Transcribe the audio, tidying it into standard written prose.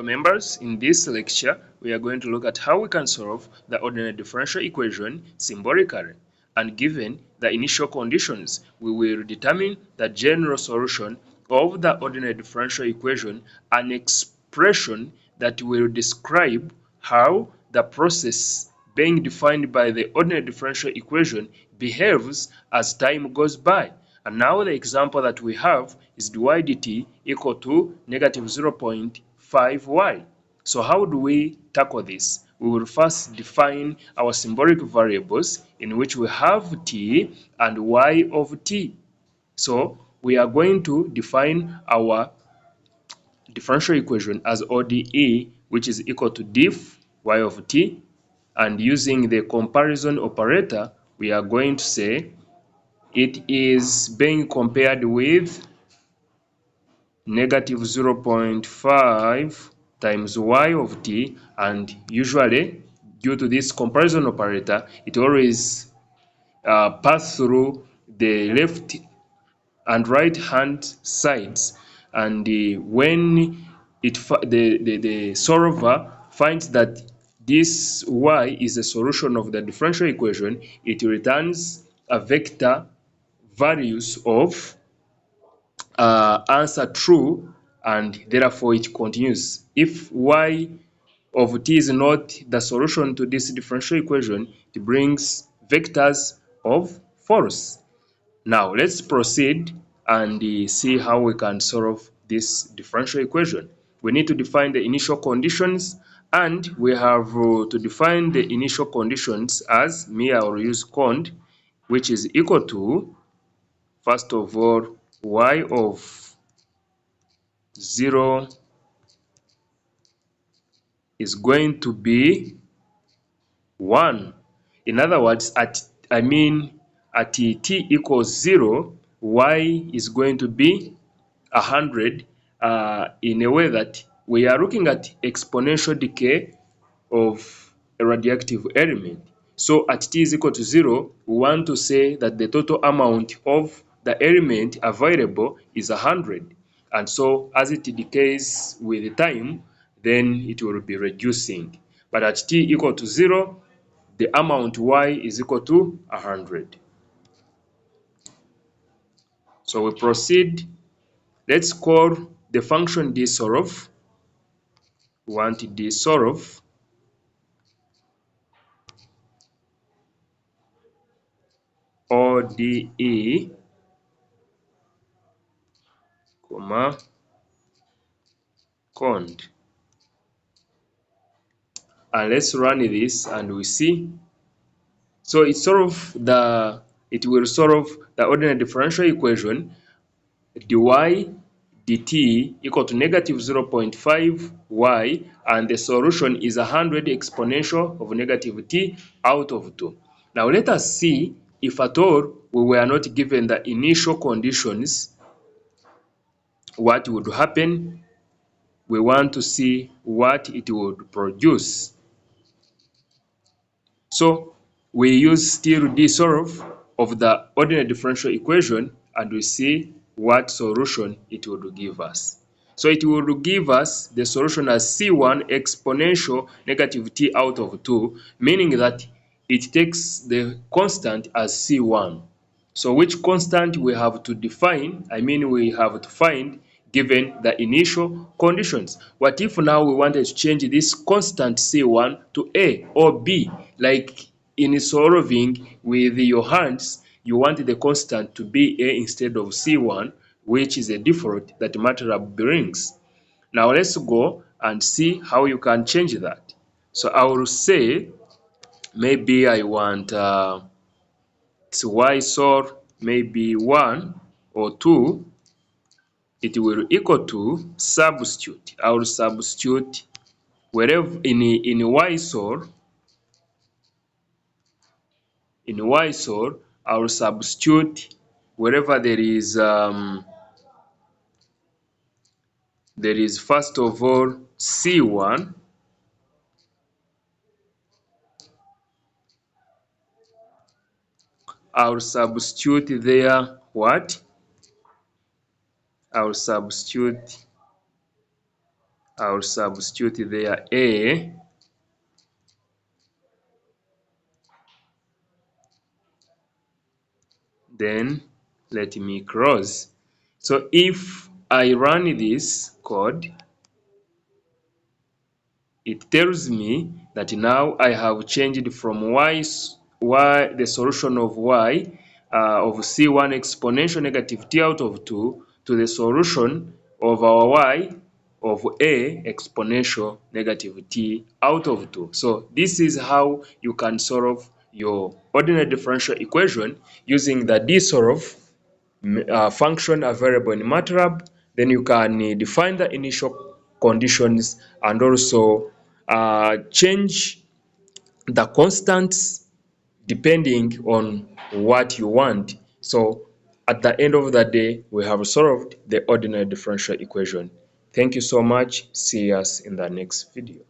Members, in this lecture, we are going to look at how we can solve the ordinary differential equation symbolically. And given the initial conditions, we will determine the general solution of the ordinary differential equation, an expression that will describe how the process being defined by the ordinary differential equation behaves as time goes by. And now the example that we have is dy dt equal to negative 0.5y. So how do we tackle this? We will first define our symbolic variables in which we have t and y of t. So we are going to define our differential equation as ODE, which is equal to diff y of t, and using the comparison operator, we are going to say it is being compared with negative 0.5 times y of t, and usually due to this comparison operator, it always pass through the left and right hand sides, and when the solver finds that this y is a solution of the differential equation, it returns a vector values of answer true, and therefore it continues. If y of t is not the solution to this differential equation, it brings vectors of false. Now let's proceed and see how we can solve this differential equation. We need to define the initial conditions, and we have to define the initial conditions as I will use cond, which is equal to, first of all, y of 0 is going to be 1. In other words, at t equals 0, y is going to be 100, in a way that we are looking at exponential decay of a radioactive element. So at t is equal to 0, we want to say that the total amount of the element available is 100. And so as it decays with time, then it will be reducing. But at t equal to 0, the amount y is equal to 100. So we proceed. Let's call the function dsolve. We want dsolve ODE, comma, cond. And let's run this and we see. So it will solve the ordinary differential equation dy dt equal to negative 0.5y, and the solution is 100 exponential of negative t out of 2. Now let us see if at all we were not given the initial conditions, what would happen. We want to see what it would produce. So we use still dsolve of the ordinary differential equation, and we see what solution it would give us. So it would give us the solution as C1 exponential negative t out of 2, meaning that it takes the constant as C1. So which constant we have to define, we have to find given the initial conditions. What if now we wanted to change this constant C1 to A or B? Like in solving with your hands, you want the constant to be A instead of C1, which is a default that Matlab brings. Now let's go and see how you can change that. So I will say maybe I want y sol maybe 1 or 2. It will equal to substitute. I will substitute wherever in y sol, I will substitute wherever there is first of all C1. I will substitute there what? I will substitute I'll substitute there A, then let me close. So if I run this code, it tells me that now I have changed from y the solution of y of c1 exponential negative t out of 2 to the solution of our y of a exponential negative t out of 2. So this is how you can solve your ordinary differential equation using the dsolve function available in Matlab. Then you can define the initial conditions and also change the constants depending on what you want. So at the end of the day, we have solved the ordinary differential equation. Thank you so much. See us in the next video.